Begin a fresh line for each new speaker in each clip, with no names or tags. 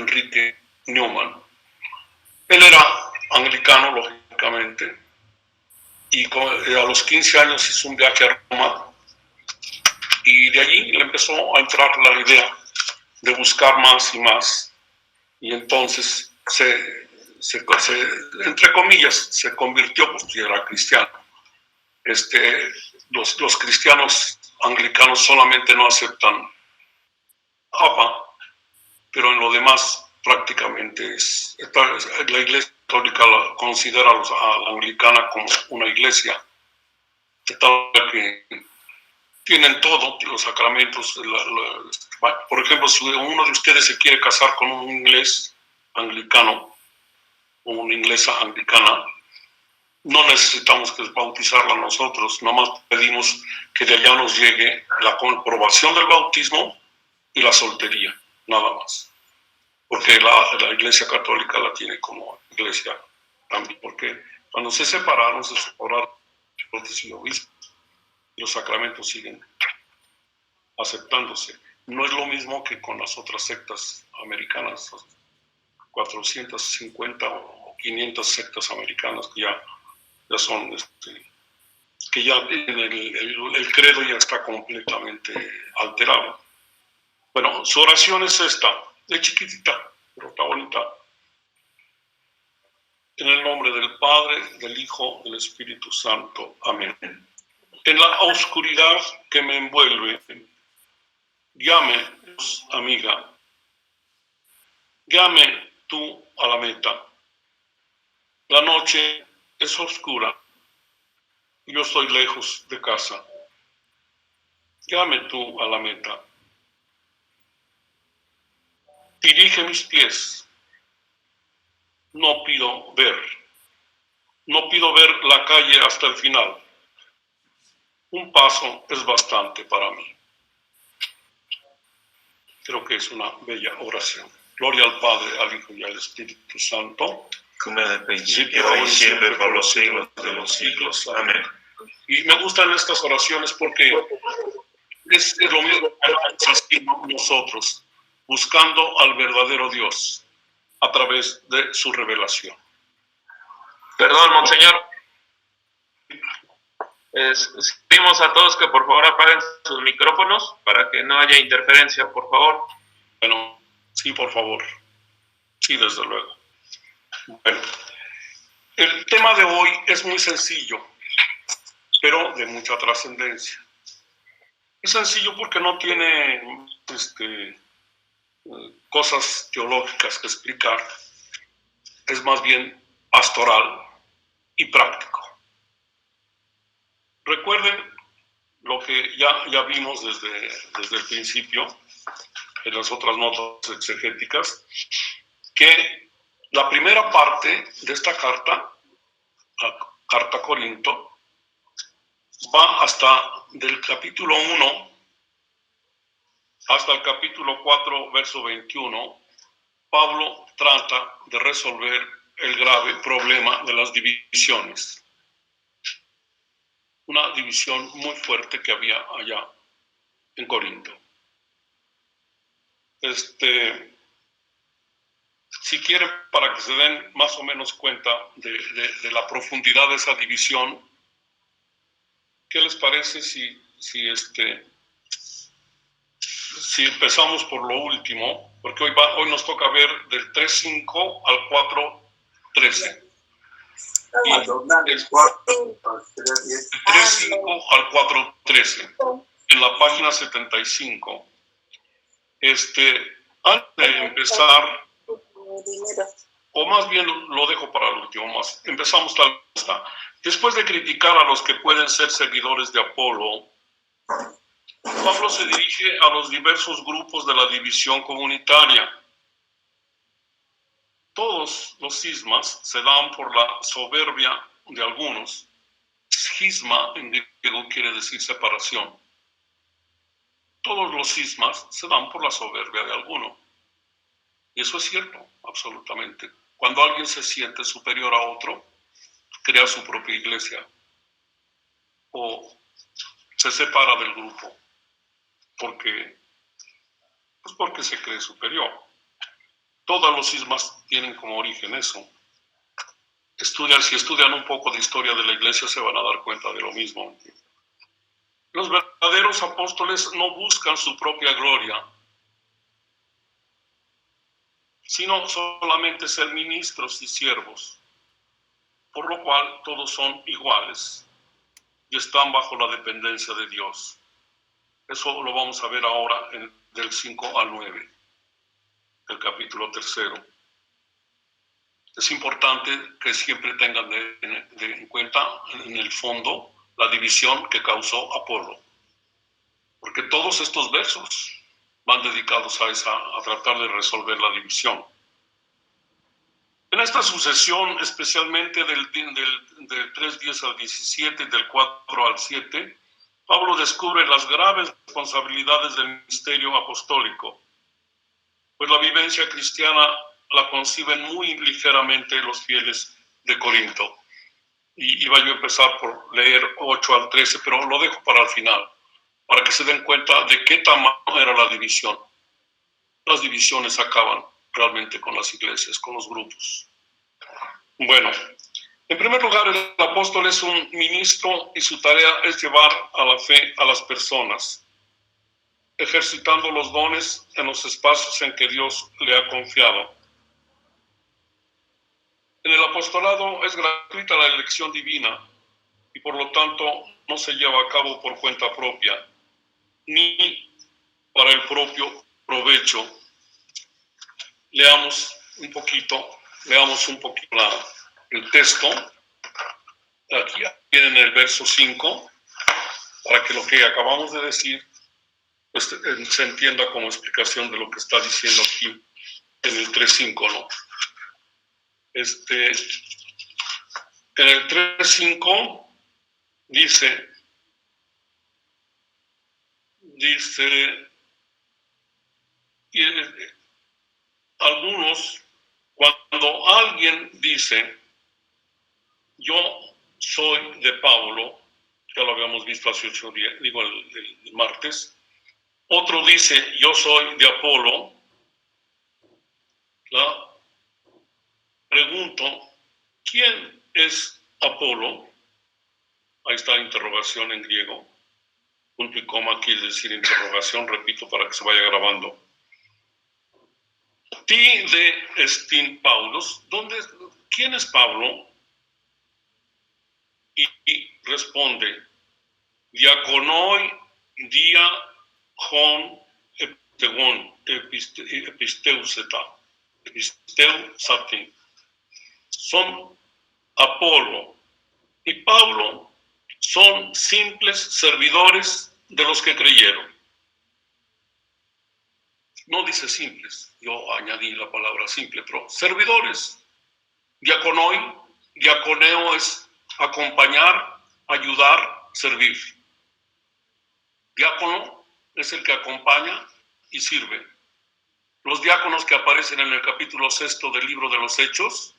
Enrique Newman. Él era anglicano, lógicamente, y a los 15 años hizo un viaje a Roma, y de allí le empezó a entrar la idea de buscar más y más, y entonces entre comillas, se convirtió, pues ya era cristiano. Los cristianos anglicanos solamente no aceptan Papa, pero en lo demás prácticamente la Iglesia Católica considera a la anglicana como una iglesia, de tal que tienen todos los sacramentos. Por ejemplo, si uno de ustedes se quiere casar con un inglés anglicano o una inglesa anglicana, no necesitamos que bautizarla nosotros, nomás pedimos que de allá nos llegue la comprobación del bautismo y la soltería, nada más. Porque la Iglesia Católica la tiene como iglesia también, porque cuando se separaron los obispos y los sacramentos siguen aceptándose. No es lo mismo que con las otras sectas americanas, 450 o 500 sectas americanas que ya son, que ya el credo ya está completamente alterado. Bueno, su oración es esta, es chiquitita, pero está bonita. En el nombre del Padre, del Hijo, del Espíritu Santo. Amén. En la oscuridad que me envuelve, llame, amiga, llame tú a la meta. La noche es oscura y yo estoy lejos de casa. Llame tú a la meta. Dirige mis pies. No pido ver la calle hasta el final. Un paso es bastante para mí. Creo que es una bella oración. Gloria al Padre, al Hijo y al Espíritu Santo.
Como en el principio y siempre por los siglos de los siglos. Amén.
Y me gustan estas oraciones porque es lo mismo que insistimos nosotros, buscando al verdadero Dios a través de su revelación.
Perdón, monseñor. Pedimos a todos que por favor apaguen sus micrófonos para que no haya interferencia, por favor.
Bueno, sí, por favor. Sí, desde luego. Bueno, el tema de hoy es muy sencillo, pero de mucha trascendencia. Es sencillo porque no tiene cosas teológicas que explicar. Es más bien pastoral y práctico. Recuerden lo que ya vimos desde el principio en las otras notas exegéticas, que la primera parte de esta carta, la carta a Corinto, va hasta del capítulo 1 hasta el capítulo 4, verso 21. Pablo trata de resolver el grave problema de las divisiones. Una división muy fuerte que había allá en Corinto. Si quieren, para que se den más o menos cuenta de la profundidad de esa división, ¿qué les parece si empezamos por lo último? Porque hoy nos toca ver del 3.5 al 4.13. Y del 3.5 al 4.13, en la página 75. Antes de empezar, o más bien lo dejo para el último, empezamos tal vez. Después de criticar a los que pueden ser seguidores de Apolo, Pablo se dirige a los diversos grupos de la división comunitaria. Todos los cismas se dan por la soberbia de algunos. Cisma en griego quiere decir separación. Todos los cismas se dan por la soberbia de alguno. Y eso es cierto, absolutamente. Cuando alguien se siente superior a otro, crea su propia iglesia o se separa del grupo porque se cree superior. Todos los cismas tienen como origen eso. Si estudian un poco de historia de la iglesia, se van a dar cuenta de lo mismo. Los verdaderos apóstoles no buscan su propia gloria, sino solamente ser ministros y siervos, por lo cual todos son iguales y están bajo la dependencia de Dios. Eso lo vamos a ver ahora del 5 al 9, del capítulo 3. Es importante que siempre tengan en cuenta en el fondo la división que causó Apolo, porque todos estos versos van dedicados a tratar de resolver la división. En esta sucesión, especialmente del 3:10 al 17 y del 4 al 7, Pablo descubre las graves responsabilidades del ministerio apostólico, pues la vivencia cristiana la conciben muy ligeramente los fieles de Corinto. Y iba yo a empezar por leer 8 al 13, pero lo dejo para el final, para que se den cuenta de qué tamaño era la división. Las divisiones acaban realmente con las iglesias, con los grupos. Bueno, en primer lugar, el apóstol es un ministro y su tarea es llevar a la fe a las personas, ejercitando los dones en los espacios en que Dios le ha confiado. En el apostolado es gratuita la elección divina y por lo tanto no se lleva a cabo por cuenta propia, ni para el propio provecho. Leamos un poquito el texto. Aquí tienen el verso 5, para que lo que acabamos de decir pues, se entienda como explicación de lo que está diciendo aquí en el 3:5, ¿no? En el 3:5 dice, algunos, cuando alguien dice, yo soy de Pablo, ya lo habíamos visto hace 8 días, el martes, otro dice, yo soy de Apolo, pregunto, ¿quién es Apolo? Ahí está la interrogación en griego. Punto y coma quiere decir interrogación, repito para que se vaya grabando. Ti de estin Paulos, ¿quién es Pablo? Y responde, diaconoi dia hon episteusatin. Son Apolo y Pablo son simples servidores de los que creyeron. No dice simples, yo añadí la palabra simple, pero servidores. Diaconeo es acompañar, ayudar, servir. Diácono es el que acompaña y sirve. Los diáconos que aparecen en el capítulo 6 del libro de los Hechos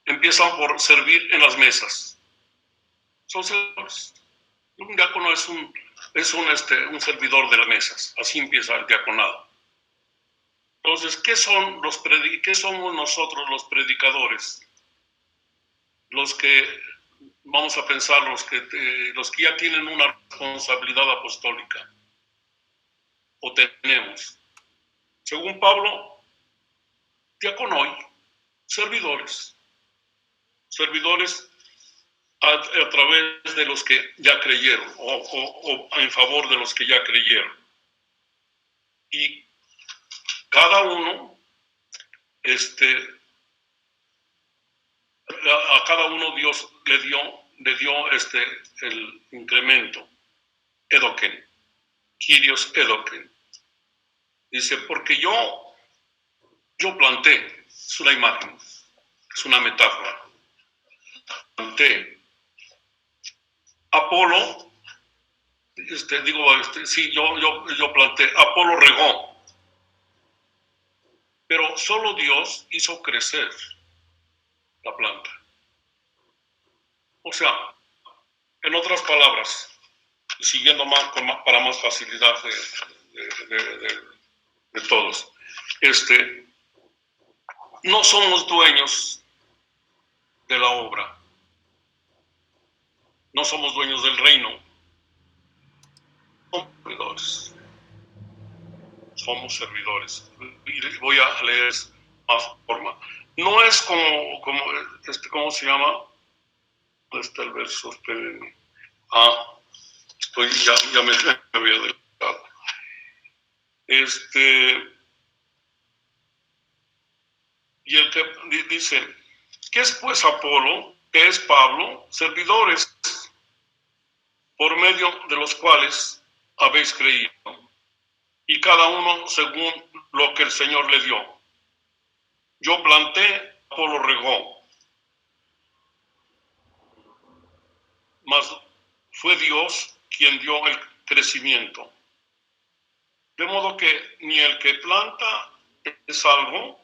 empiezan por servir en las mesas. Son servidores. Un diácono es un servidor de las mesas. Así empieza el diaconado. Entonces, ¿qué somos nosotros los predicadores? Los que, vamos a pensar, los que ya tienen una responsabilidad apostólica. O tenemos. Según Pablo, diaconoi, servidores. Servidores a través de los que ya creyeron o en favor de los que ya creyeron. Y cada uno, a cada uno Dios le dio el incremento, edoken, Kyrios edoken. Dice, porque yo planté, es una imagen, es una metáfora. Planté. Apolo, sí, yo planté, Apolo regó. Pero solo Dios hizo crecer la planta. O sea, en otras palabras, siguiendo para más facilidad de todos, no somos dueños de la obra, no somos dueños del reino, somos servidores. Somos servidores. Y voy a leer más forma. No es como ¿cómo se llama? ¿Dónde está el verso? Espérenme. Ya me había adelantado. Y el que dice, ¿qué es pues Apolo? ¿Qué es Pablo? Servidores por medio de los cuales habéis creído. Y cada uno según lo que el Señor le dio. Yo planté, Apolo regó. Mas fue Dios quien dio el crecimiento. De modo que ni el que planta es algo,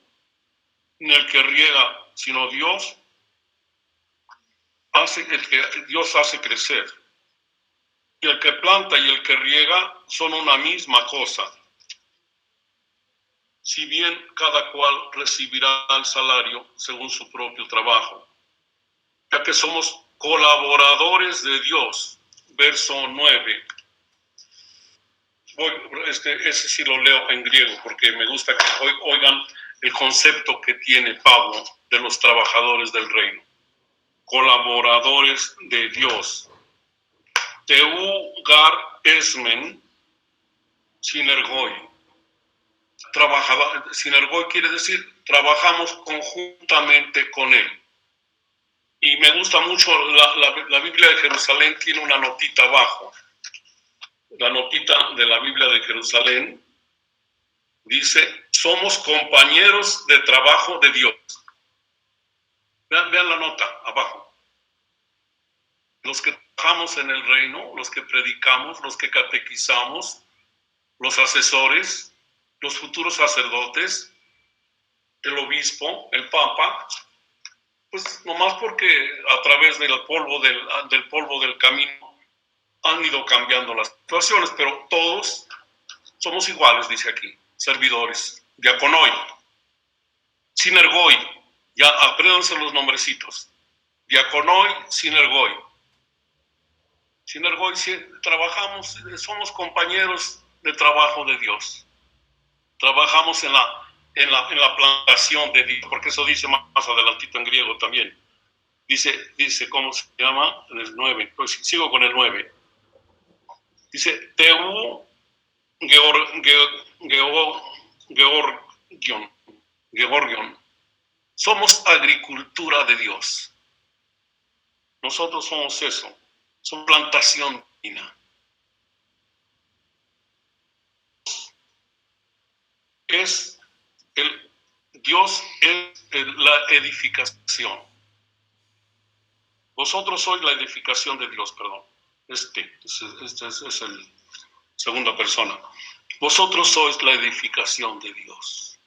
ni el que riega, sino Dios hace crecer. Y el que planta y el que riega son una misma cosa. Si bien cada cual recibirá el salario según su propio trabajo, ya que somos colaboradores de Dios. Verso 9. Ese sí lo leo en griego porque me gusta que oigan el concepto que tiene Pablo de los trabajadores del reino. Colaboradores de Dios. Teu gar esmen sinergoi. Sinergoi quiere decir trabajamos conjuntamente con él. Y me gusta mucho la Biblia de Jerusalén, tiene una notita abajo. La notita de la Biblia de Jerusalén dice, somos compañeros de trabajo de Dios. Vean la nota abajo. Los que trabajamos en el reino, los que predicamos, los que catequizamos, los asesores, los futuros sacerdotes, el obispo, el papa, pues nomás porque a través del polvo del camino han ido cambiando las situaciones, pero todos somos iguales, dice aquí, servidores, diaconoi, sinergoi, ya apréndanse los nombrecitos, diaconoi, sinergoi. Sinergoi, trabajamos, somos compañeros de trabajo de Dios, trabajamos en la plantación de Dios, porque eso dice más adelantito en griego también. Dice ¿cómo se llama? En el 9, pues sigo con el 9. Dice, Teu Georgion. Somos agricultura de Dios. Nosotros somos eso. Somos plantación divina. Dios es la edificación. Vosotros sois la edificación de Dios, perdón. Este es el segunda persona. Vosotros sois la edificación de Dios.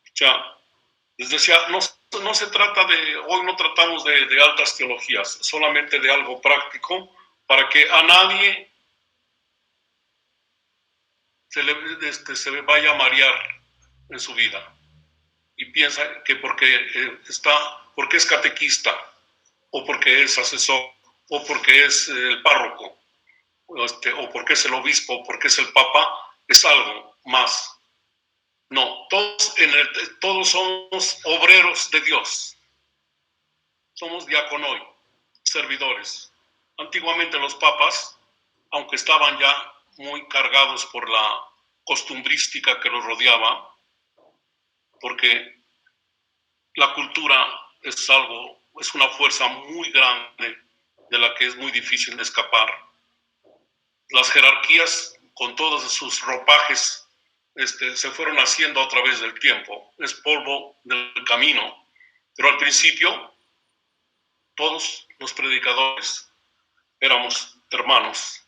O sea, les decía, no se trata hoy no tratamos de altas teologías, solamente de algo práctico para que a nadie se le vaya a marear en su vida y piensa que porque es catequista o porque es asesor o porque es el párroco o porque es el obispo o porque es el papa es algo más. No, todos somos obreros de Dios. Somos diaconoi, servidores. Antiguamente los papas, aunque estaban ya muy cargados por la costumbrística que los rodeaba, porque la cultura es una fuerza muy grande de la que es muy difícil de escapar. Las jerarquías, con todos sus ropajes, se fueron haciendo a través del tiempo. Es polvo del camino. Pero al principio, todos los predicadores éramos hermanos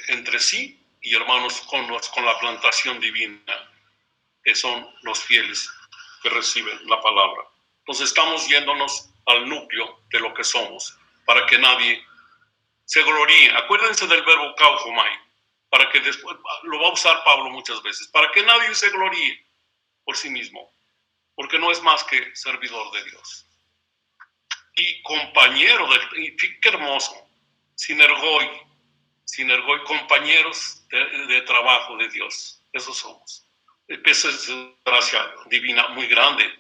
entre sí y hermanos con la plantación divina, que son los fieles que reciben la palabra. Entonces estamos yéndonos al núcleo de lo que somos, para que nadie se gloríe. Acuérdense del verbo kaufomai, para que después, lo va a usar Pablo muchas veces, para que nadie se gloríe. por sí mismo, porque no es más que servidor de Dios. Y compañero, y qué hermoso, sinergoi, compañeros de trabajo de Dios, esos somos. Esa es gracia divina muy grande,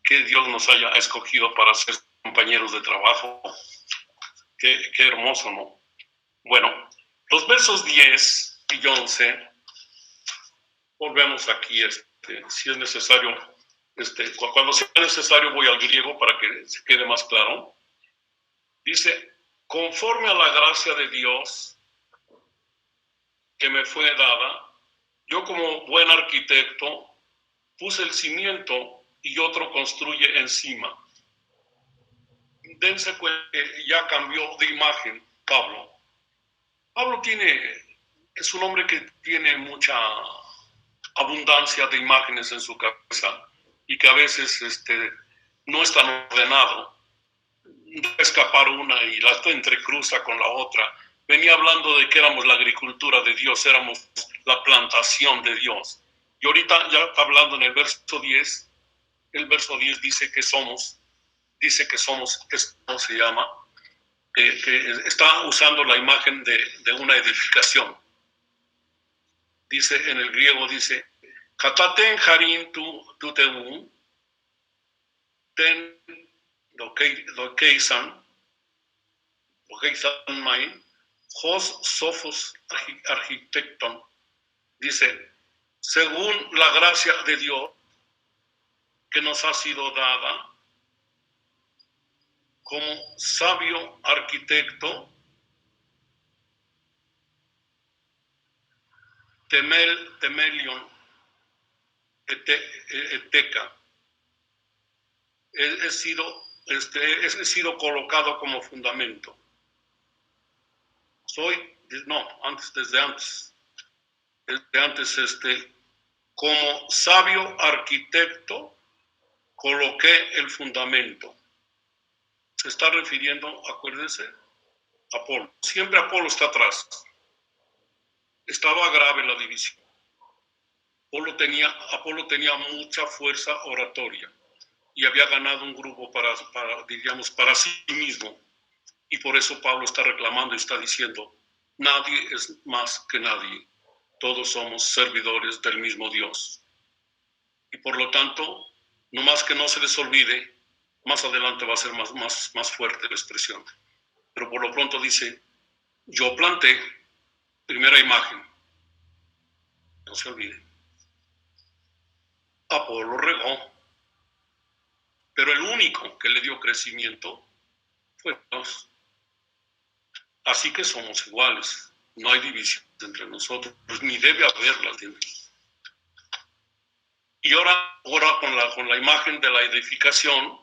que Dios nos haya escogido para ser compañeros de trabajo. Qué hermoso, ¿no? Bueno, los versos 10 y 11, volvemos aquí, si es necesario, cuando sea necesario voy al griego para que se quede más claro. Dice, conforme a la gracia de Dios que me fue dada, yo como buen arquitecto puse el cimiento y otro construye encima. Dense cuenta que ya cambió de imagen Pablo. Pablo es un hombre que tiene mucha abundancia de imágenes en su cabeza y que a veces no es tan ordenado. Deja escapar una y la entrecruza con la otra. Venía hablando de que éramos la agricultura de Dios, éramos la plantación de Dios. Y ahorita ya hablando en el verso 10 dice que somos, ¿cómo se llama? Que está usando la imagen de una edificación. Dice en el griego, dice, Kataten harin tu teun, ten lokeisan main, hos sophos architecton. Dice, según la gracia de Dios que nos ha sido dada, como sabio arquitecto, temelion eteca, he sido colocado como fundamento. Desde antes, como sabio arquitecto, coloqué el fundamento. Se está refiriendo, acuérdense, a Apolo. Siempre Apolo está atrás. Estaba grave la división. Apolo tenía mucha fuerza oratoria y había ganado un grupo para sí mismo. Y por eso Pablo está reclamando y está diciendo, nadie es más que nadie. Todos somos servidores del mismo Dios. Y por lo tanto, no más que no se les olvide, más adelante va a ser más fuerte la expresión. Pero por lo pronto dice, yo planté, primera imagen, no se olvide. Apolo regó, pero el único que le dio crecimiento fue Dios. Así que somos iguales, no hay división entre nosotros, ni debe haberla. Y ahora con la imagen de la edificación,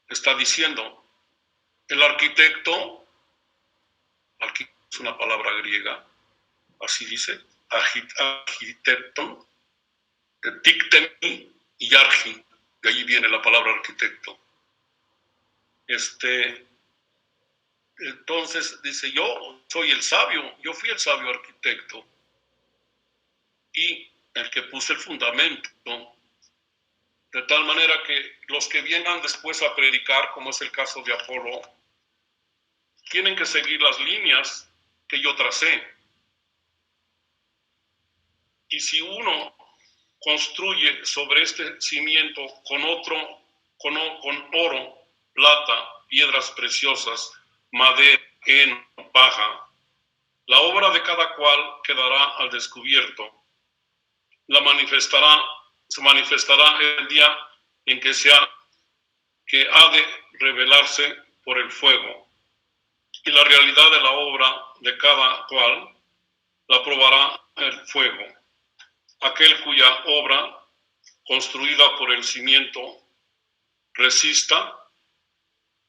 está diciendo, el arquitecto es una palabra griega, así dice, arquitecton, tiktemi y argi, de allí viene la palabra arquitecto. Entonces dice, yo soy el sabio, yo fui el sabio arquitecto y el que puse el fundamento, de tal manera que los que vengan después a predicar, como es el caso de Apolo, tienen que seguir las líneas que yo tracé. Y si uno construye sobre este cimiento con oro, plata, piedras preciosas, madera, heno, paja, la obra de cada cual quedará al descubierto. Se manifestará el día en que ha de revelarse por el fuego. Y la realidad de la obra de cada cual la probará el fuego. Aquel cuya obra, construida por el cimiento, resista,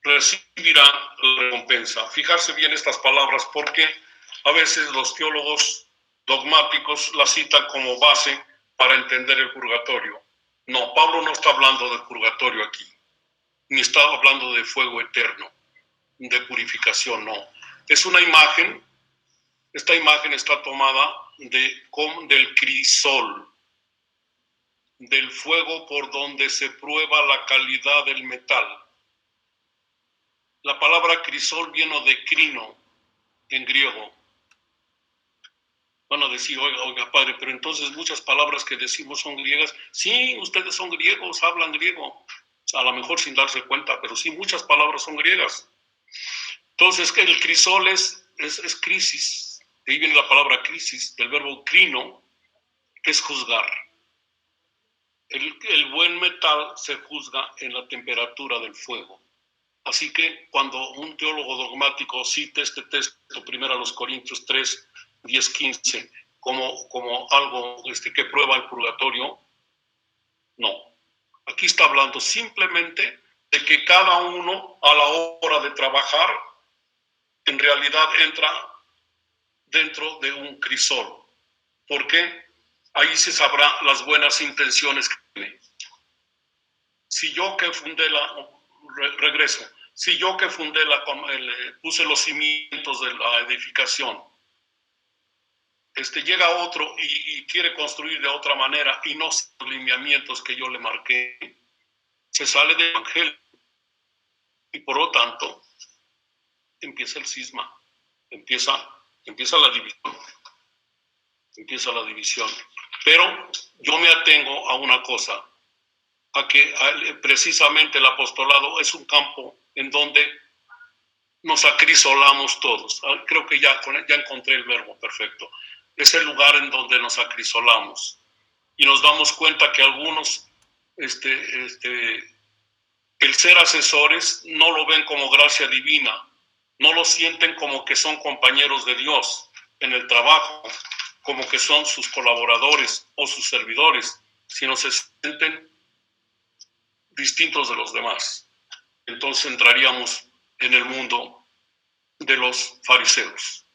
recibirá la recompensa. Fijarse bien estas palabras porque a veces los teólogos dogmáticos las citan como base para entender el purgatorio. No, Pablo no está hablando del purgatorio aquí, ni está hablando de fuego eterno, de purificación, no. Es una imagen, esta imagen está tomada del crisol. del fuego por donde se prueba la calidad del metal. La palabra crisol viene de crino en griego. Van a decir, oiga, padre, pero entonces muchas palabras que decimos son griegas. Sí, ustedes son griegos, hablan griego. A lo mejor sin darse cuenta, pero sí, muchas palabras son griegas. Entonces, el crisol es crisis. De ahí viene la palabra crisis, del verbo crino, que es juzgar. El buen metal se juzga en la temperatura del fuego. Así que cuando un teólogo dogmático cita este texto, 1 Corintios 3, 10, 15, como algo que prueba el purgatorio, no. Aquí está hablando simplemente de que cada uno a la hora de trabajar en realidad entra dentro de un crisol. ¿Por qué? Ahí se sabrá las buenas intenciones que tiene. Si yo que fundé puse los cimientos de la edificación, llega otro y quiere construir de otra manera y no los lineamientos que yo le marqué, se sale del evangelio y por lo tanto empieza el cisma, empieza la división. Pero yo me atengo a una cosa, a que precisamente el apostolado es un campo en donde nos acrisolamos todos. Creo que ya encontré el verbo perfecto. Es el lugar en donde nos acrisolamos y nos damos cuenta que algunos, el ser asesores no lo ven como gracia divina, no lo sienten como que son compañeros de Dios en el trabajo, como que son sus colaboradores o sus servidores, sino se sienten distintos de los demás. Entonces entraríamos en el mundo de los fariseos,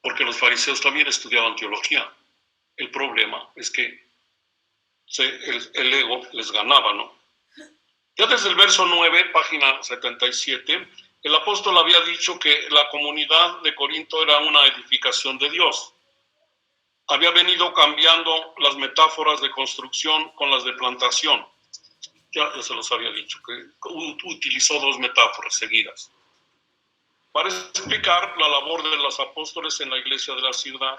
porque los fariseos también estudiaban teología. El problema es que el ego les ganaba, ¿no? Ya desde el verso 9, página 77, el apóstol había dicho que la comunidad de Corinto era una edificación de Dios. Había venido cambiando las metáforas de construcción con las de plantación. Ya se los había dicho, que utilizó dos metáforas seguidas para explicar la labor de los apóstoles en la iglesia de la ciudad.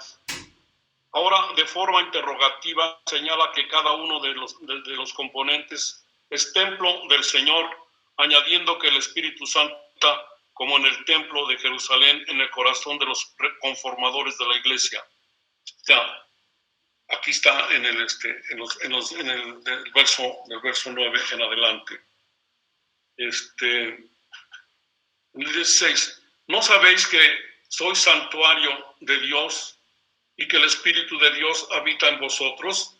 Ahora, de forma interrogativa, señala que cada uno de los componentes es templo del Señor, añadiendo que el Espíritu Santo está como en el templo de Jerusalén, en el corazón de los conformadores de la iglesia. Ya, aquí está en el verso 9 en adelante. En el 16, ¿no sabéis que sois santuario de Dios y que el Espíritu de Dios habita en vosotros?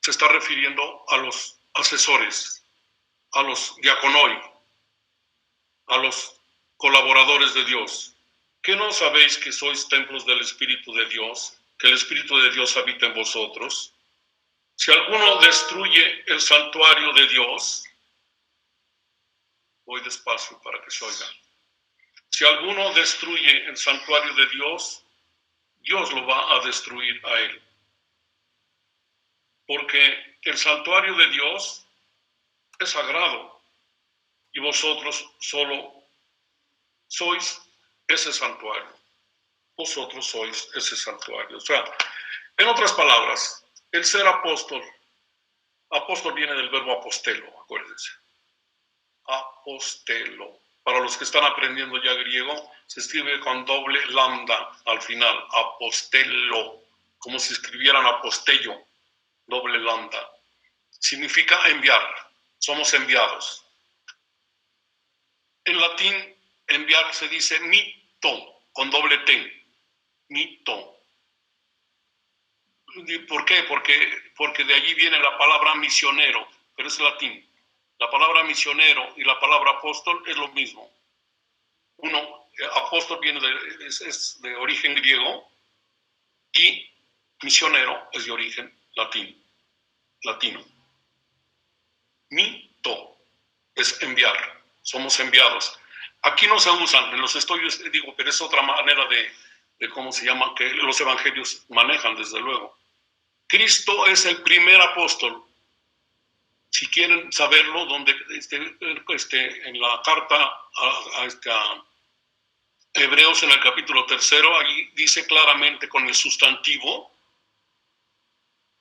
Se está refiriendo a los asesores, a los diaconoi, a los colaboradores de Dios. ¿Qué no sabéis que sois templos del Espíritu de Dios, que el Espíritu de Dios habita en vosotros? Si alguno destruye el santuario de Dios, voy despacio para que se oiga. Si alguno destruye el santuario de Dios, Dios lo va a destruir a él. Porque el santuario de Dios es sagrado y vosotros solo sois ese santuario. Vosotros sois ese santuario. O sea, en otras palabras, el ser apóstol viene del verbo apostelo, acuérdense. Apostelo. Para los que están aprendiendo ya griego, se escribe con doble lambda al final, apostelo, como si escribieran apostello, doble lambda. Significa enviar, somos enviados. En latín, enviar se dice mito, con doble T, mito. ¿Por qué? Porque de allí viene la palabra misionero, pero es latín. La palabra misionero y la palabra apóstol es lo mismo. Apóstol es de origen griego y misionero es de origen latino. Mito es enviar, somos enviados. Aquí no se usan, en los estudios digo, pero es otra manera de cómo se llama, que los evangelios manejan desde luego. Cristo es el primer apóstol. Si quieren saberlo, donde en la carta a Hebreos en el capítulo 3, allí dice claramente con el sustantivo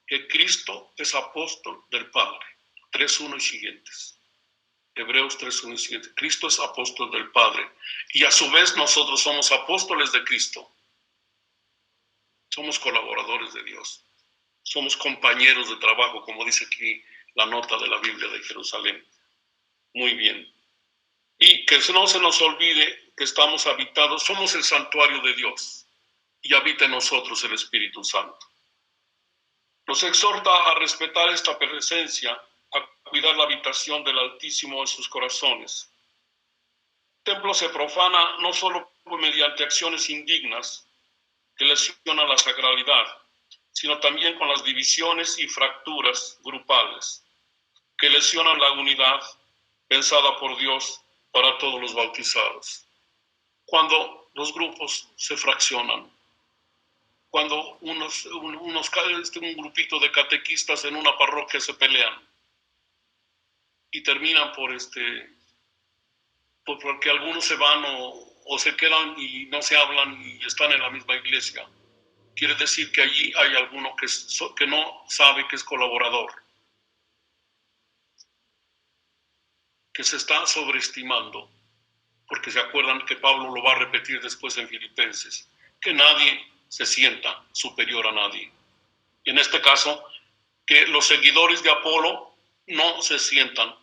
que Cristo es apóstol del Padre. 3:1 y siguientes. Hebreos 3:1 y siguientes. Cristo es apóstol del Padre. Y a su vez nosotros somos apóstoles de Cristo. Somos colaboradores de Dios. Somos compañeros de trabajo, como dice aquí la nota de la Biblia de Jerusalén. Muy bien. Y que no se nos olvide que estamos habitados, somos el santuario de Dios y habita en nosotros el Espíritu Santo. Nos exhorta a respetar esta presencia, a cuidar la habitación del Altísimo en sus corazones. El templo se profana no solo mediante acciones indignas que lesionan la sacralidad, sino también con las divisiones y fracturas grupales que lesionan la unidad pensada por Dios para todos los bautizados. Cuando los grupos se fraccionan, cuando un grupito de catequistas en una parroquia se pelean y terminan porque algunos se van o se quedan y no se hablan y están en la misma iglesia, quiere decir que allí hay alguno que no sabe que es colaborador, que se está sobreestimando, porque se acuerdan que Pablo lo va a repetir después en Filipenses, que nadie se sienta superior a nadie. Y en este caso, que los seguidores de Apolo no se sientan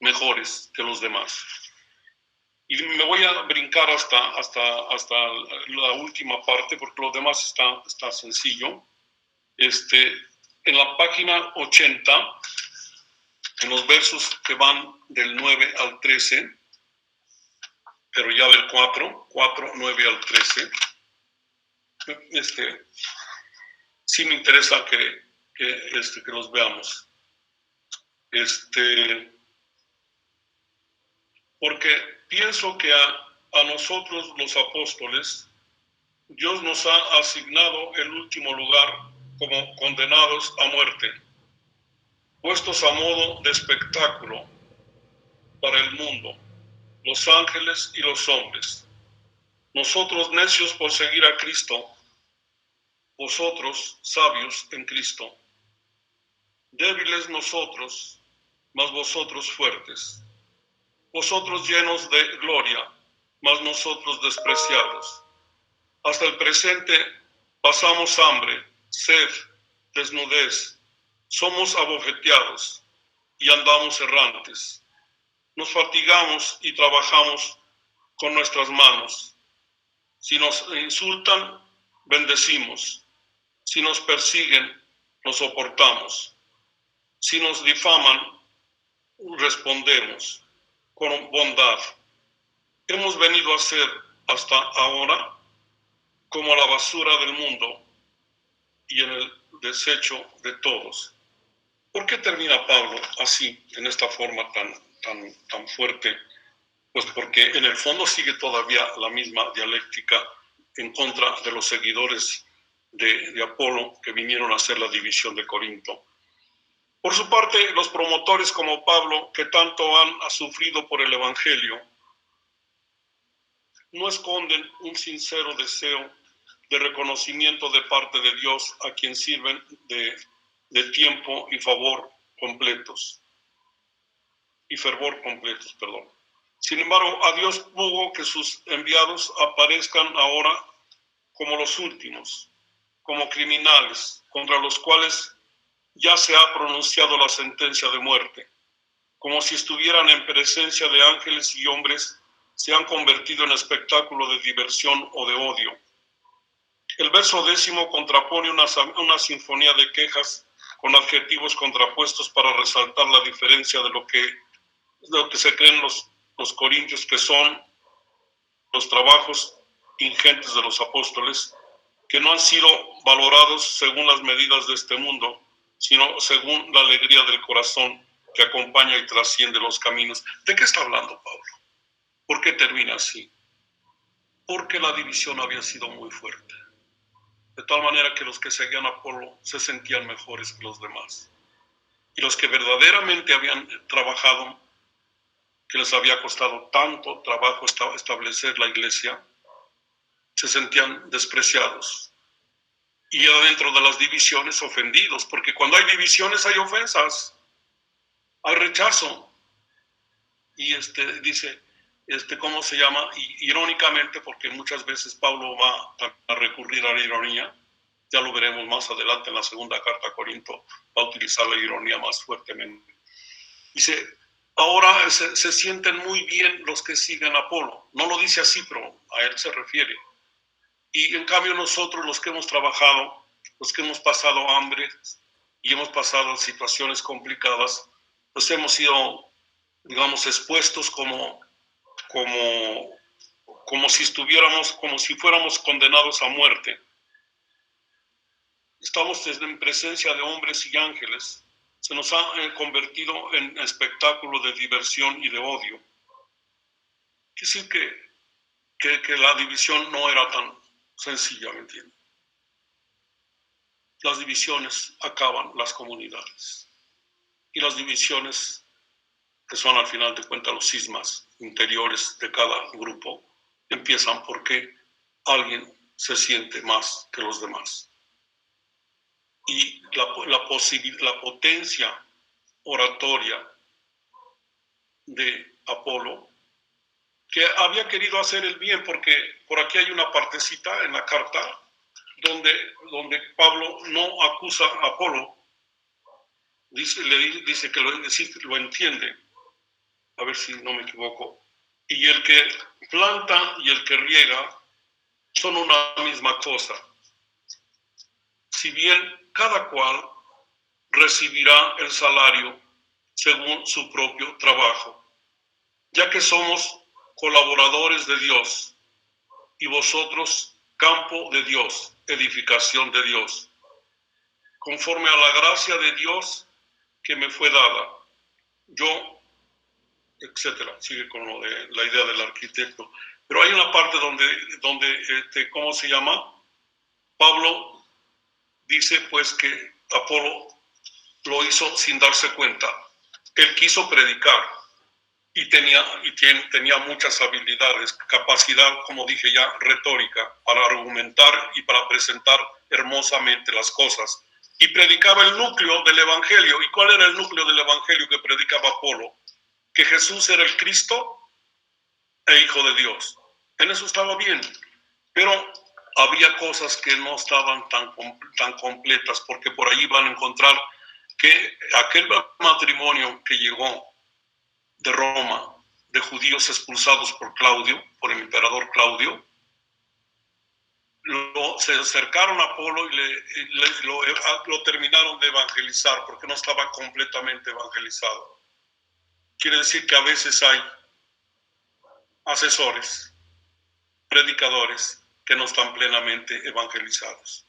mejores que los demás. Y me voy a brincar hasta la última parte, porque lo demás está sencillo. En la página 80, en los versos que van del 9 al 13, pero ya del 4, 9 al 13, sí me interesa que los veamos. Porque pienso que a nosotros los apóstoles, Dios nos ha asignado el último lugar como condenados a muerte, puestos a modo de espectáculo para el mundo, los ángeles y los hombres. Nosotros necios por seguir a Cristo, vosotros sabios en Cristo. Débiles nosotros, mas vosotros fuertes. Vosotros llenos de gloria, mas nosotros despreciados. Hasta el presente pasamos hambre, sed, desnudez. Somos abofeteados y andamos errantes. Nos fatigamos y trabajamos con nuestras manos. Si nos insultan, bendecimos. Si nos persiguen, nos soportamos. Si nos difaman, respondemos con bondad. Hemos venido a ser hasta ahora como la basura del mundo y en el desecho de todos. ¿Por qué termina Pablo así, en esta forma tan fuerte? Pues porque en el fondo sigue todavía la misma dialéctica en contra de los seguidores de Apolo que vinieron a hacer la división de Corinto. Por su parte, los promotores como Pablo, que tanto han sufrido por el Evangelio, no esconden un sincero deseo de reconocimiento de parte de Dios a quien sirven de tiempo y fervor completos. Sin embargo, a Dios pudo que sus enviados aparezcan ahora como los últimos, como criminales, contra los cuales ya se ha pronunciado la sentencia de muerte. Como si estuvieran en presencia de ángeles y hombres, se han convertido en espectáculo de diversión o de odio. El verso 10 contrapone una sinfonía de quejas con adjetivos contrapuestos para resaltar la diferencia de lo que se creen los corintios, que son los trabajos ingentes de los apóstoles, que no han sido valorados según las medidas de este mundo, sino según la alegría del corazón que acompaña y trasciende los caminos. ¿De qué está hablando Pablo? ¿Por qué termina así? Porque la división había sido muy fuerte. de tal manera que los que seguían a Apolo se sentían mejores que los demás. Y los que verdaderamente habían trabajado, que les había costado tanto trabajo establecer la iglesia, se sentían despreciados. Y adentro de las divisiones, ofendidos, porque cuando hay divisiones hay ofensas, hay rechazo. Y dice, ¿cómo se llama? Y, irónicamente, porque muchas veces Pablo va a recurrir a la ironía, ya lo veremos más adelante en la segunda carta a Corinto, va a utilizar la ironía más fuertemente. Dice, ahora se sienten muy bien los que siguen a Apolo. No lo dice así, pero a él se refiere. Y en cambio nosotros, los que hemos trabajado, los que hemos pasado hambre y hemos pasado situaciones complicadas, pues hemos sido, digamos, expuestos como si estuviéramos, como si fuéramos condenados a muerte. Estamos en presencia de hombres y ángeles. Se nos ha convertido en espectáculo de diversión y de odio. Quiere decir que la división no era tan sencilla, ¿me entiendes? Las divisiones acaban las comunidades. Y las divisiones, que son al final de cuentas los cismas interiores de cada grupo, empiezan porque alguien se siente más que los demás. Y la potencia oratoria de Apolo, que había querido hacer el bien, porque por aquí hay una partecita en la carta donde Pablo no acusa a Apolo, le dice que lo entiende, a ver si no me equivoco, y el que planta y el que riega son una misma cosa, si bien cada cual recibirá el salario según su propio trabajo, ya que somos colaboradores de Dios y vosotros campo de Dios, edificación de Dios, conforme a la gracia de Dios que me fue dada. Yo, etcétera, sigue con lo de la idea del arquitecto. Pero hay una parte donde ¿cómo se llama? Pablo dice pues que Apolo lo hizo sin darse cuenta. Él quiso predicar y tenía muchas habilidades, capacidad, como dije ya, retórica, para argumentar y para presentar hermosamente las cosas. Y predicaba el núcleo del evangelio. ¿Y cuál era el núcleo del evangelio que predicaba Apolo? Que Jesús era el Cristo e Hijo de Dios. En eso estaba bien, pero había cosas que no estaban tan completas, porque por ahí van a encontrar que aquel matrimonio que llegó de Roma, de judíos expulsados por Claudio, por el emperador Claudio, se acercaron a Apolo y lo terminaron de evangelizar, porque no estaba completamente evangelizado. Quiere decir que a veces hay asesores, predicadores que no están plenamente evangelizados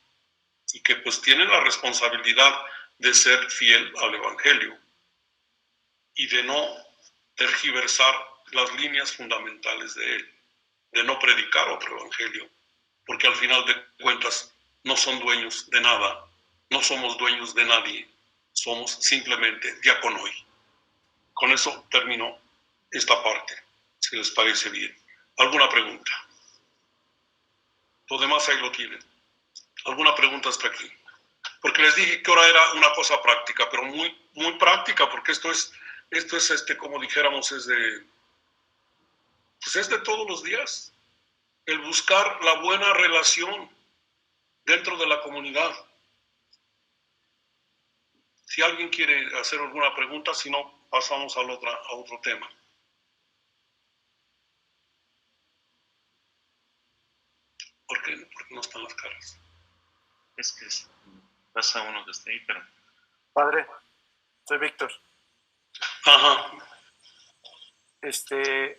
y que pues tienen la responsabilidad de ser fiel al evangelio y de no tergiversar las líneas fundamentales de él, de no predicar otro evangelio, porque al final de cuentas no son dueños de nada, no somos dueños de nadie, somos simplemente diaconoi. Con eso termino esta parte, si les parece bien. ¿Alguna pregunta? Lo demás ahí lo tienen. ¿Alguna pregunta hasta aquí? Porque les dije que ahora era una cosa práctica, pero muy, muy práctica, porque esto es como dijéramos, es de todos los días. El buscar la buena relación dentro de la comunidad. Si alguien quiere hacer alguna pregunta, si no, pasamos a otro tema. ¿Por qué no están las caras?
Es que pasa uno que está ahí, pero...
Padre, soy Víctor.
Ajá.
Esta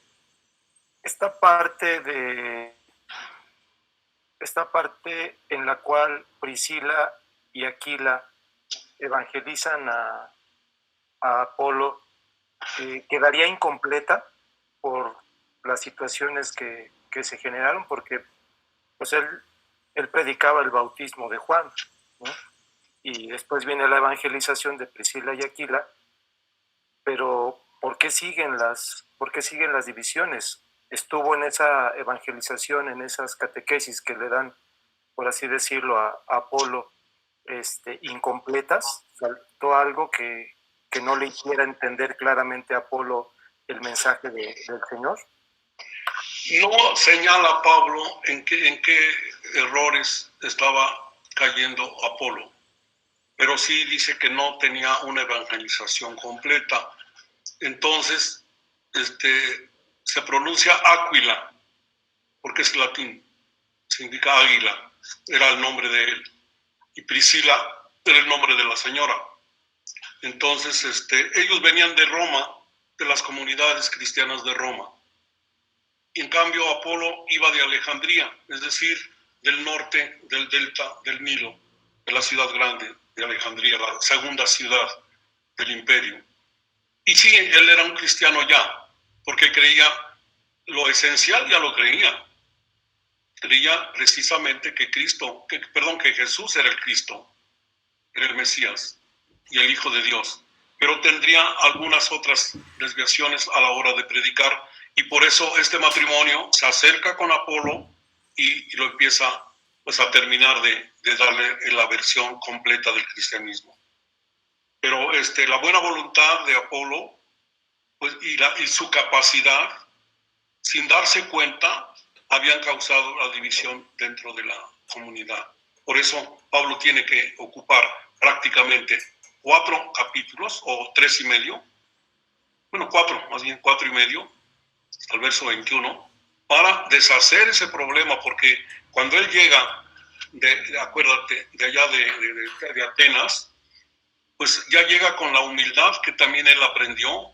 parte en la cual Priscila y Aquila evangelizan a Apolo, quedaría incompleta por las situaciones que se generaron, porque pues él él predicaba el bautismo de Juan, ¿no? Y después viene la evangelización de Priscila y Aquila, pero ¿por qué siguen las divisiones? Estuvo en esa evangelización, en esas catequesis que le dan, por así decirlo, a Apolo, incompletas. Faltó algo que no le hiciera entender claramente a Apolo el mensaje del Señor.
No señala Pablo en qué errores estaba cayendo Apolo, pero sí dice que no tenía una evangelización completa. Entonces, se pronuncia Aquila, porque es latín, significa águila, era el nombre de él, y Priscila era el nombre de la señora. Entonces, ellos venían de Roma, de las comunidades cristianas de Roma. Y en cambio, Apolo iba de Alejandría, es decir, del norte del delta del Nilo, de la ciudad grande de Alejandría, la segunda ciudad del imperio. Y sí, él era un cristiano ya, porque creía lo esencial, ya lo creía. Creía precisamente que Jesús era el Cristo, era el Mesías y el Hijo de Dios. Pero tendría algunas otras desviaciones a la hora de predicar, y por eso este matrimonio se acerca con Apolo y lo empieza pues a terminar de darle la versión completa del cristianismo. Pero la buena voluntad de Apolo pues, y su capacidad, sin darse cuenta, habían causado la división dentro de la comunidad. Por eso Pablo tiene que ocupar prácticamente 4 capítulos, o 3.5, bueno, 4, más bien 4.5, hasta el verso 21, para deshacer ese problema, porque cuando él llega, acuérdate, de allá de Atenas, pues ya llega con la humildad que también él aprendió,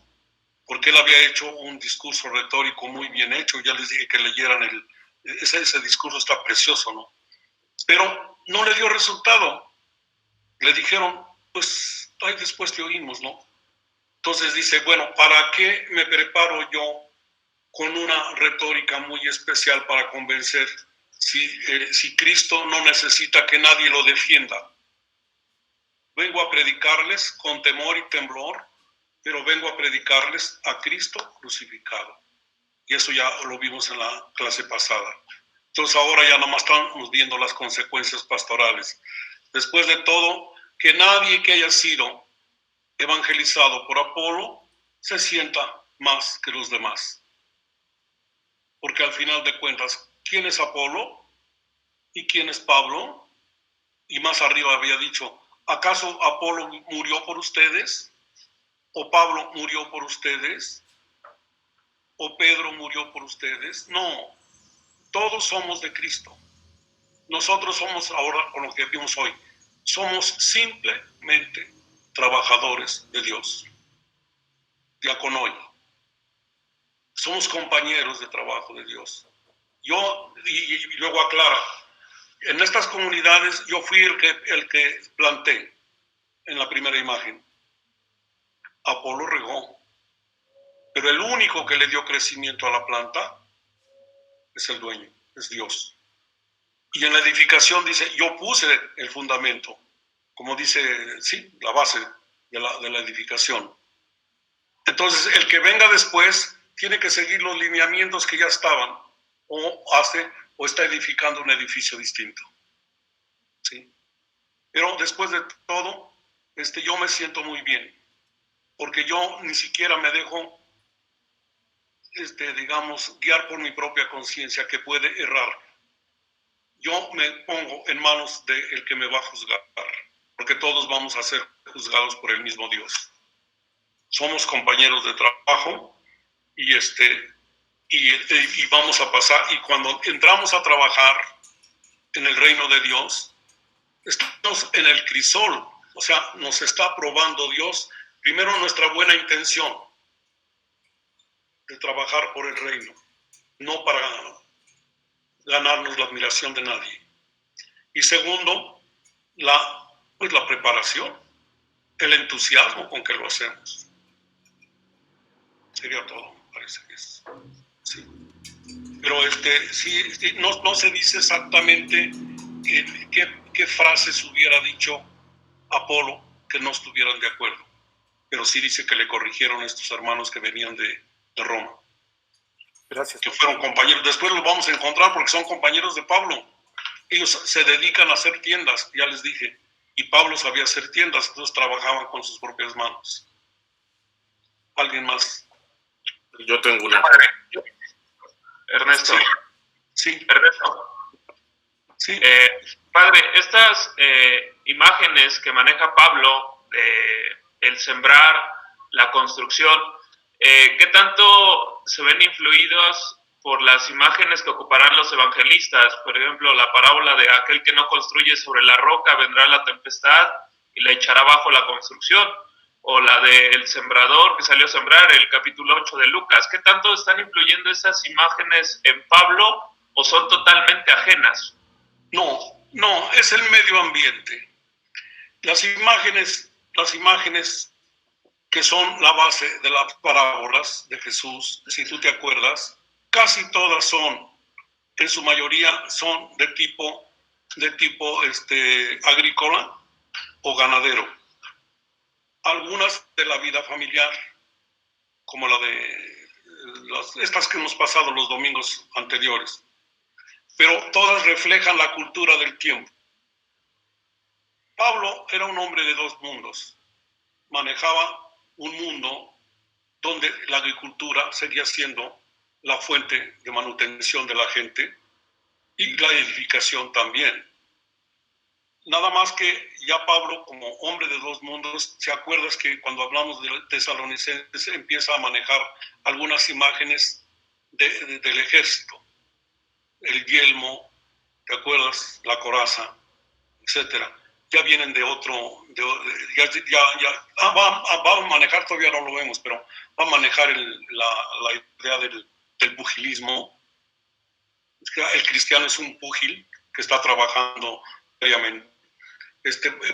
porque él había hecho un discurso retórico muy bien hecho. Ya les dije que leyeran ese discurso, está precioso, ¿no? Pero no le dio resultado. Le dijeron, pues ahí después te oímos, ¿no? Entonces dice, bueno, ¿para qué me preparo yo con una retórica muy especial para convencer si Cristo no necesita que nadie lo defienda? Vengo a predicarles con temor y temblor, pero vengo a predicarles a Cristo crucificado. Y eso ya lo vimos en la clase pasada. Entonces ahora ya nomás estamos viendo las consecuencias pastorales. Después de todo, que nadie que haya sido evangelizado por Apolo se sienta más que los demás. Porque al final de cuentas, ¿quién es Apolo? ¿Y quién es Pablo? Y más arriba había dicho, ¿acaso Apolo murió por ustedes? ¿O Pablo murió por ustedes? ¿O Pedro murió por ustedes? No, todos somos de Cristo. Nosotros somos ahora, con lo que vimos hoy, somos simplemente trabajadores de Dios. Diaconoi. Somos compañeros de trabajo de Dios. Yo, y luego aclara, en estas comunidades yo fui el que planté en la primera imagen. Apolo regó, pero el único que le dio crecimiento a la planta es el dueño, es Dios. Y en la edificación dice, yo puse el fundamento, como dice, sí, la base de la edificación. Entonces, el que venga después tiene que seguir los lineamientos que ya estaban, o está edificando un edificio distinto. ¿Sí? Pero después de todo, yo me siento muy bien, porque yo ni siquiera me dejo, digamos, guiar por mi propia conciencia, que puede errar. Yo me pongo en manos del que me va a juzgar, porque todos vamos a ser juzgados por el mismo Dios. Somos compañeros de trabajo y vamos a pasar, y cuando entramos a trabajar en el reino de Dios, estamos en el crisol, o sea, nos está probando Dios primero nuestra buena intención de trabajar por el reino, no para ganarnos la admiración de nadie. Y segundo, la preparación, el entusiasmo con que lo hacemos. Sería todo, parece que es. Sí. Pero sí, no se dice exactamente qué frases hubiera dicho Apolo que no estuvieran de acuerdo. Pero sí dice que le corrigieron a estos hermanos que venían de Roma.
Gracias.
Que fueron compañeros. Después los vamos a encontrar porque son compañeros de Pablo. Ellos se dedican a hacer tiendas, ya les dije. Y Pablo sabía hacer tiendas, entonces trabajaban con sus propias manos. ¿Alguien más?
Yo tengo una.
Ernesto.
Sí.
Ernesto.
Sí.
Padre, estas imágenes que maneja Pablo, el sembrar, la construcción, ¿qué tanto se ven influidos por las imágenes que ocuparán los evangelistas? Por ejemplo, la parábola de aquel que no construye sobre la roca, vendrá la tempestad y le echará abajo la construcción. O la del sembrador que salió a sembrar, el capítulo 8 de Lucas. ¿Qué tanto están influyendo esas imágenes en Pablo o son totalmente ajenas?
No, es el medio ambiente. Las imágenes que son la base de las parábolas de Jesús, si tú te acuerdas, casi todas son, en su mayoría, son de tipo agrícola o ganadero. Algunas de la vida familiar, como la de estas que hemos pasado los domingos anteriores, pero todas reflejan la cultura del tiempo. Pablo era un hombre de dos mundos. Manejaba un mundo donde la agricultura seguía siendo la fuente de manutención de la gente y la edificación también. Nada más que ya Pablo, como hombre de dos mundos, ¿te acuerdas que cuando hablamos de Tesalonicenses empieza a manejar algunas imágenes del ejército? El yelmo, ¿te acuerdas? La coraza, etcétera. Ya vienen de otro, va a manejar, todavía no lo vemos, pero va a manejar la idea del pugilismo. El cristiano es un púgil que está trabajando diariamente.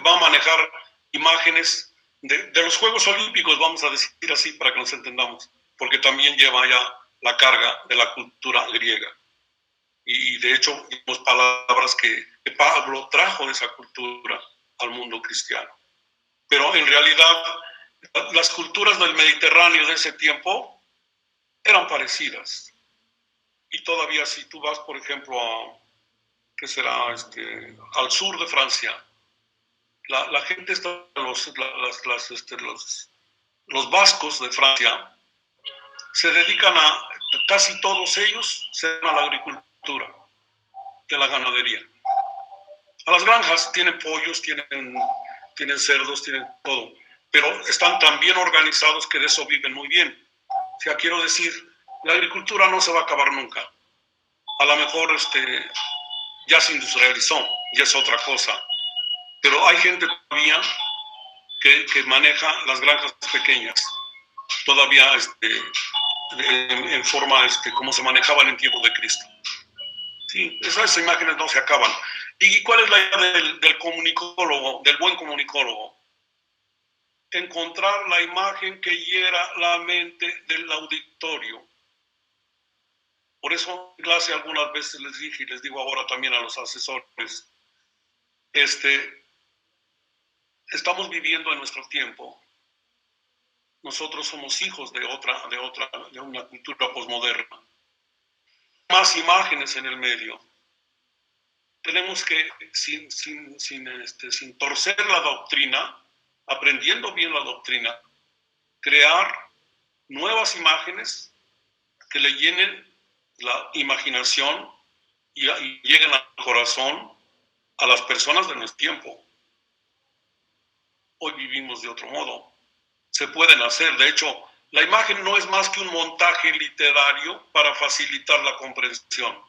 Va a manejar imágenes de los Juegos Olímpicos, vamos a decir así para que nos entendamos, porque también lleva ya la carga de la cultura griega. Y de hecho, vimos palabras que Pablo trajo de esa cultura al mundo cristiano. Pero en realidad, las culturas del Mediterráneo de ese tiempo eran parecidas. Y todavía si tú vas, por ejemplo, ¿qué será? Al sur de Francia, la gente está, los vascos de Francia se dedican casi todos ellos se dedican a la agricultura, de la ganadería. A las granjas tienen pollos, tienen cerdos, tienen todo, pero están tan bien organizados que de eso viven muy bien. O sea, quiero decir, la agricultura no se va a acabar nunca. A lo mejor ya se industrializó, ya es otra cosa. Pero hay gente todavía que maneja las granjas pequeñas, todavía en forma como se manejaban en tiempo de Cristo. Sí, esas imágenes no se acaban. ¿Y cuál es la idea del comunicólogo, del buen comunicólogo? Encontrar la imagen que hiera la mente del auditorio. Por eso en clase algunas veces les dije, y les digo ahora también a los asesores, estamos viviendo en nuestro tiempo. Nosotros somos hijos de una cultura posmoderna. Más imágenes en el medio. Tenemos que, sin torcer la doctrina, aprendiendo bien la doctrina, crear nuevas imágenes que le llenen la imaginación y lleguen al corazón a las personas de nuestro tiempo. Hoy vivimos de otro modo. Se pueden hacer, de hecho, la imagen no es más que un montaje literario para facilitar la comprensión.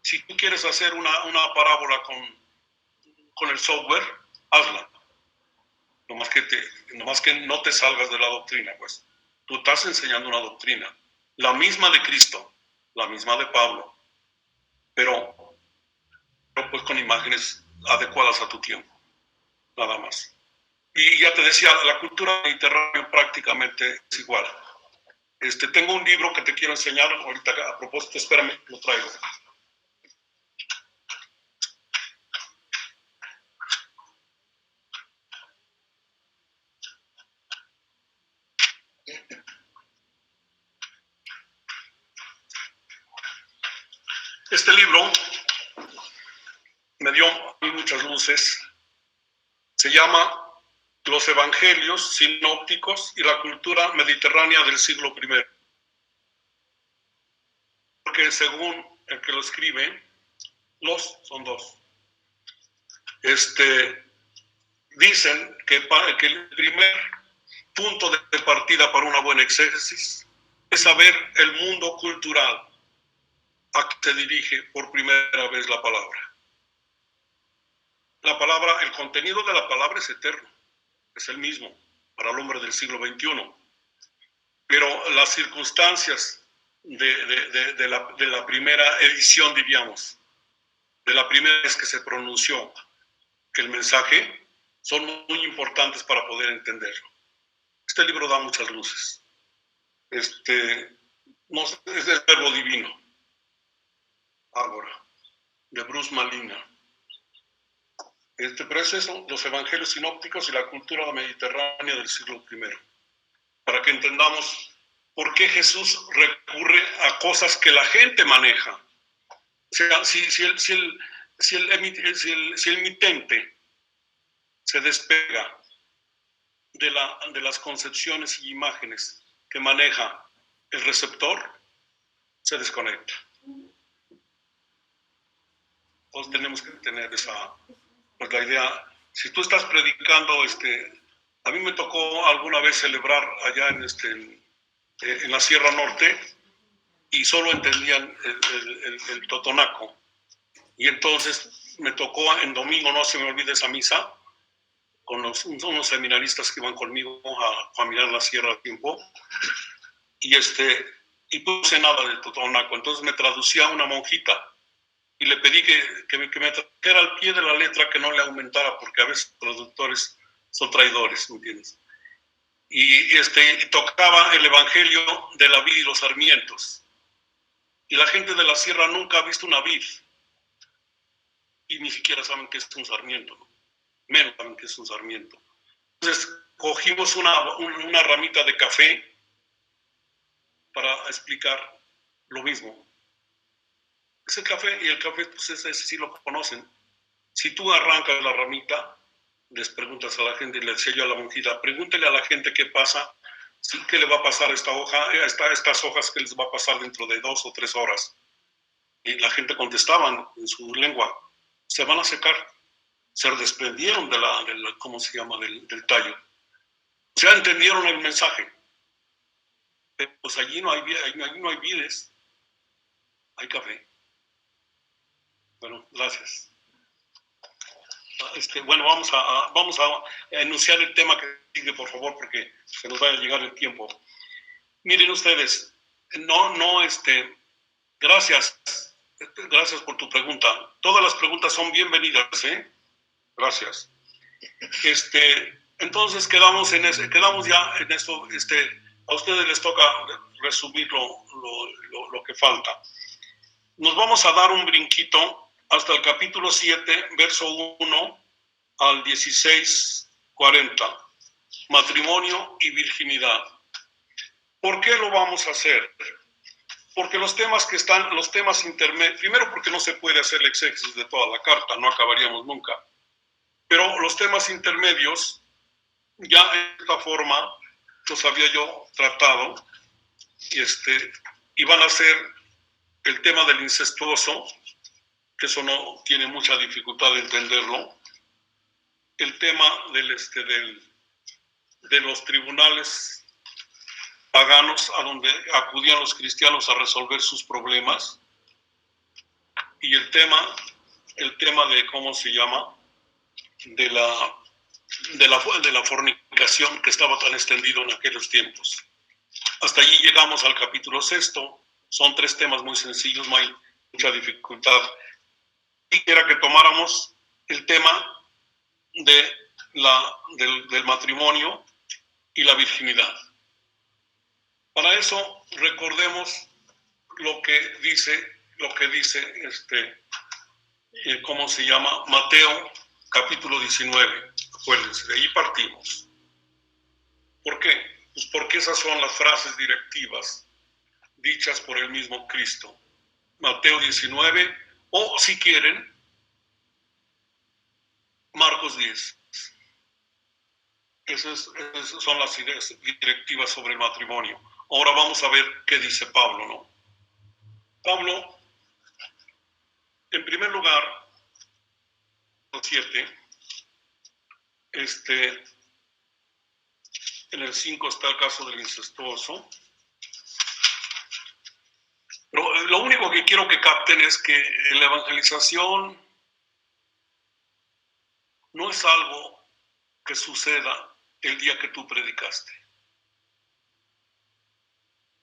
Si tú quieres hacer una parábola con el software, hazla. Nomás que no te salgas de la doctrina, pues. Tú estás enseñando una doctrina, la misma de Cristo, la misma de Pablo, pero pues con imágenes adecuadas a tu tiempo, nada más. Y ya te decía, la cultura mediterránea prácticamente es igual. Tengo un libro que te quiero enseñar ahorita, a propósito, espérame, lo traigo. muchas luces. Se llama Los Evangelios Sinópticos y la Cultura Mediterránea del siglo I. Porque según el que lo escribe, son dos. Dicen que el primer punto de partida para una buena exégesis es saber el mundo cultural a que se dirige por primera vez la palabra. La palabra, el contenido de la palabra es eterno, es el mismo para el hombre del siglo XXI, pero las circunstancias de la primera edición, diríamos, de la primera vez que se pronunció el mensaje, son muy importantes para poder entenderlo. Este libro da muchas luces. Es del Verbo Divino, Ágora, de Bruce Malina. Pero es eso, los Evangelios Sinópticos y la cultura mediterránea del siglo I, para que entendamos por qué Jesús recurre a cosas que la gente maneja. O sea, si el mitente se despega de las concepciones y imágenes que maneja el receptor, se desconecta. Todos tenemos que tener la idea. Si tú estás predicando, a mí me tocó alguna vez celebrar allá en la Sierra Norte y solo entendían el totonaco. Y entonces me tocó en domingo, no se me olvide esa misa, con unos seminaristas que iban conmigo a mirar la sierra a tiempo, y puse nada del totonaco. Entonces me traducía una monjita y le pedí que me trajera al pie de la letra, que no le aumentara, porque a veces los traductores son traidores, ¿me entiendes? Y tocaba el Evangelio de la vid y los sarmientos. Y la gente de la sierra nunca ha visto una vid, y ni siquiera saben qué es un sarmiento, ¿no? Menos saben qué es un sarmiento. Entonces cogimos una ramita de café para explicar lo mismo. Es el café, y el café, pues ese sí lo conocen. Si tú arrancas la ramita, les preguntas a la gente, y le decía yo a la monjita, pregúntele a la gente qué pasa, qué le va a pasar a esta hoja, a estas hojas, qué les va a pasar dentro de 2 o 3 horas. Y la gente contestaba en su lengua, se van a secar, se desprendieron ¿cómo se llama?, del tallo. O sea, entendieron el mensaje. Pues allí no hay vides, hay café. Bueno, gracias. Bueno, vamos a enunciar el tema que sigue, por favor, porque se nos va a llegar el tiempo. Miren ustedes, gracias por tu pregunta. Todas las preguntas son bienvenidas, ¿eh? Gracias. Entonces quedamos ya en esto. A ustedes les toca resumir lo que falta. Nos vamos a dar un brinquito hasta el capítulo 7, verso 1 al 16:40. Matrimonio y virginidad. ¿Por qué lo vamos a hacer? Porque los temas intermedios, primero porque no se puede hacer el exégesis de toda la carta, no acabaríamos nunca. Pero los temas intermedios, ya en esta forma, los había yo tratado, y van a ser el tema del incestuoso, que eso no tiene mucha dificultad de entenderlo, el tema de los tribunales paganos a donde acudían los cristianos a resolver sus problemas, y el tema de, ¿cómo se llama?, de la fornicación, que estaba tan extendido en aquellos tiempos. Hasta allí llegamos al capítulo 6. Son 3 temas muy sencillos, no hay mucha dificultad. Y era que tomáramos el tema del matrimonio y la virginidad. Para eso recordemos lo que dice ¿cómo se llama? Mateo capítulo 19. Acuérdense, de ahí partimos. ¿Por qué? Pues porque esas son las frases directivas dichas por el mismo Cristo. Mateo 19, o si quieren, Marcos 10. Esas son las ideas directivas sobre el matrimonio. Ahora vamos a ver qué dice Pablo, ¿no? Pablo, en primer lugar, 7, en el 5 está el caso del incestuoso. Pero lo único que quiero que capten es que la evangelización no es algo que suceda el día que tú predicaste.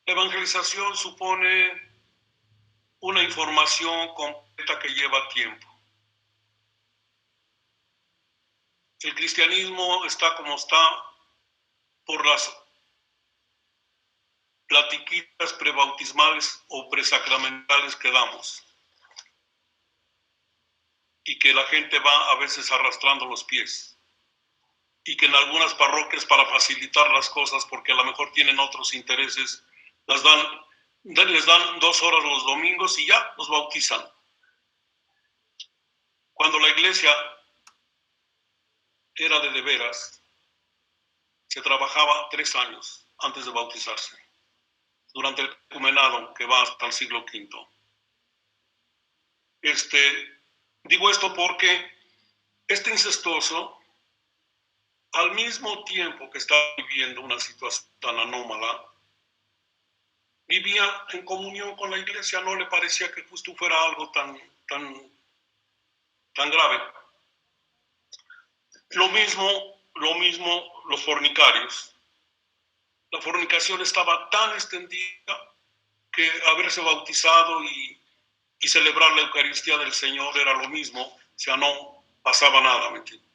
La evangelización supone una información completa que lleva tiempo. El cristianismo está como está por las platiquitas prebautismales o presacramentales que damos, y que la gente va a veces arrastrando los pies, y que en algunas parroquias, para facilitar las cosas, porque a lo mejor tienen otros intereses, les dan 2 horas los domingos y ya los bautizan. Cuando la iglesia era de veras, se trabajaba 3 años antes de bautizarse, durante el ecumenado que va hasta el siglo V. Digo esto porque este incestuoso, al mismo tiempo que estaba viviendo una situación tan anómala, vivía en comunión con la iglesia. No le parecía que justo fuera algo tan grave. Lo mismo los fornicarios. La fornicación estaba tan extendida que haberse bautizado y celebrar la Eucaristía del Señor era lo mismo, o sea, no pasaba nada, ¿me entiendes?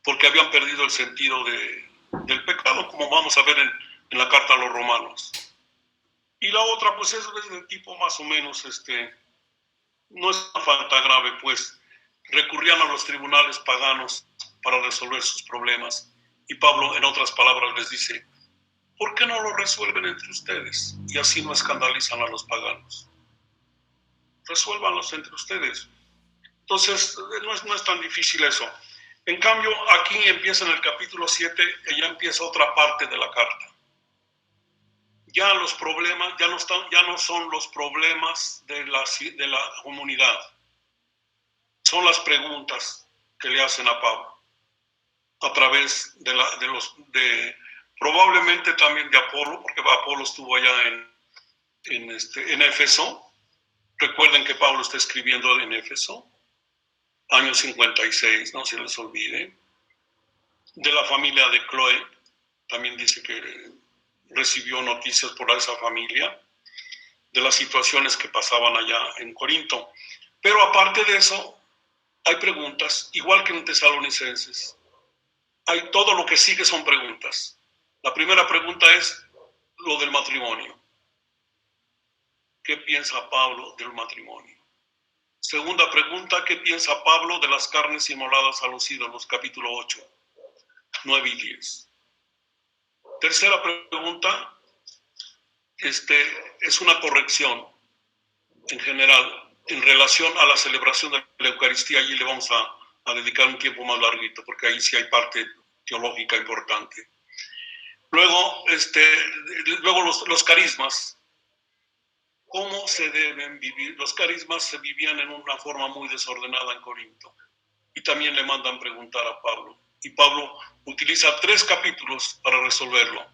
Porque habían perdido el sentido del pecado, como vamos a ver en la carta a los romanos. Y la otra, pues es de tipo más o menos, no es una falta grave, pues recurrían a los tribunales paganos para resolver sus problemas. Y Pablo, en otras palabras, les dice, ¿por qué no lo resuelven entre ustedes? Y así no escandalizan a los paganos. Resuélvanlos entre ustedes. Entonces, no es tan difícil eso. En cambio, aquí empieza en el capítulo 7, y ya empieza otra parte de la carta. Ya los problemas, ya no son los problemas de la comunidad. Son las preguntas que le hacen a Pablo, a través probablemente también de Apolo, porque Apolo estuvo allá en Éfeso. Recuerden que Pablo está escribiendo en Éfeso, año 56, no se les olvide. De la familia de Chloe, también dice que recibió noticias por esa familia, de las situaciones que pasaban allá en Corinto. Pero aparte de eso, hay preguntas, igual que en Tesalonicenses. Todo lo que sigue son preguntas. La primera pregunta es lo del matrimonio. ¿Qué piensa Pablo del matrimonio? Segunda pregunta, ¿qué piensa Pablo de las carnes inmoladas a los ídolos? Capítulo 8, 9 y 10. Tercera pregunta, es una corrección en general en relación a la celebración de la Eucaristía. Allí le vamos a dedicar un tiempo más larguito, porque ahí sí hay parte teológica importante. Luego, los carismas. ¿Cómo se deben vivir? Los carismas se vivían en una forma muy desordenada en Corinto. Y también le mandan preguntar a Pablo. Y Pablo utiliza 3 capítulos para resolverlo.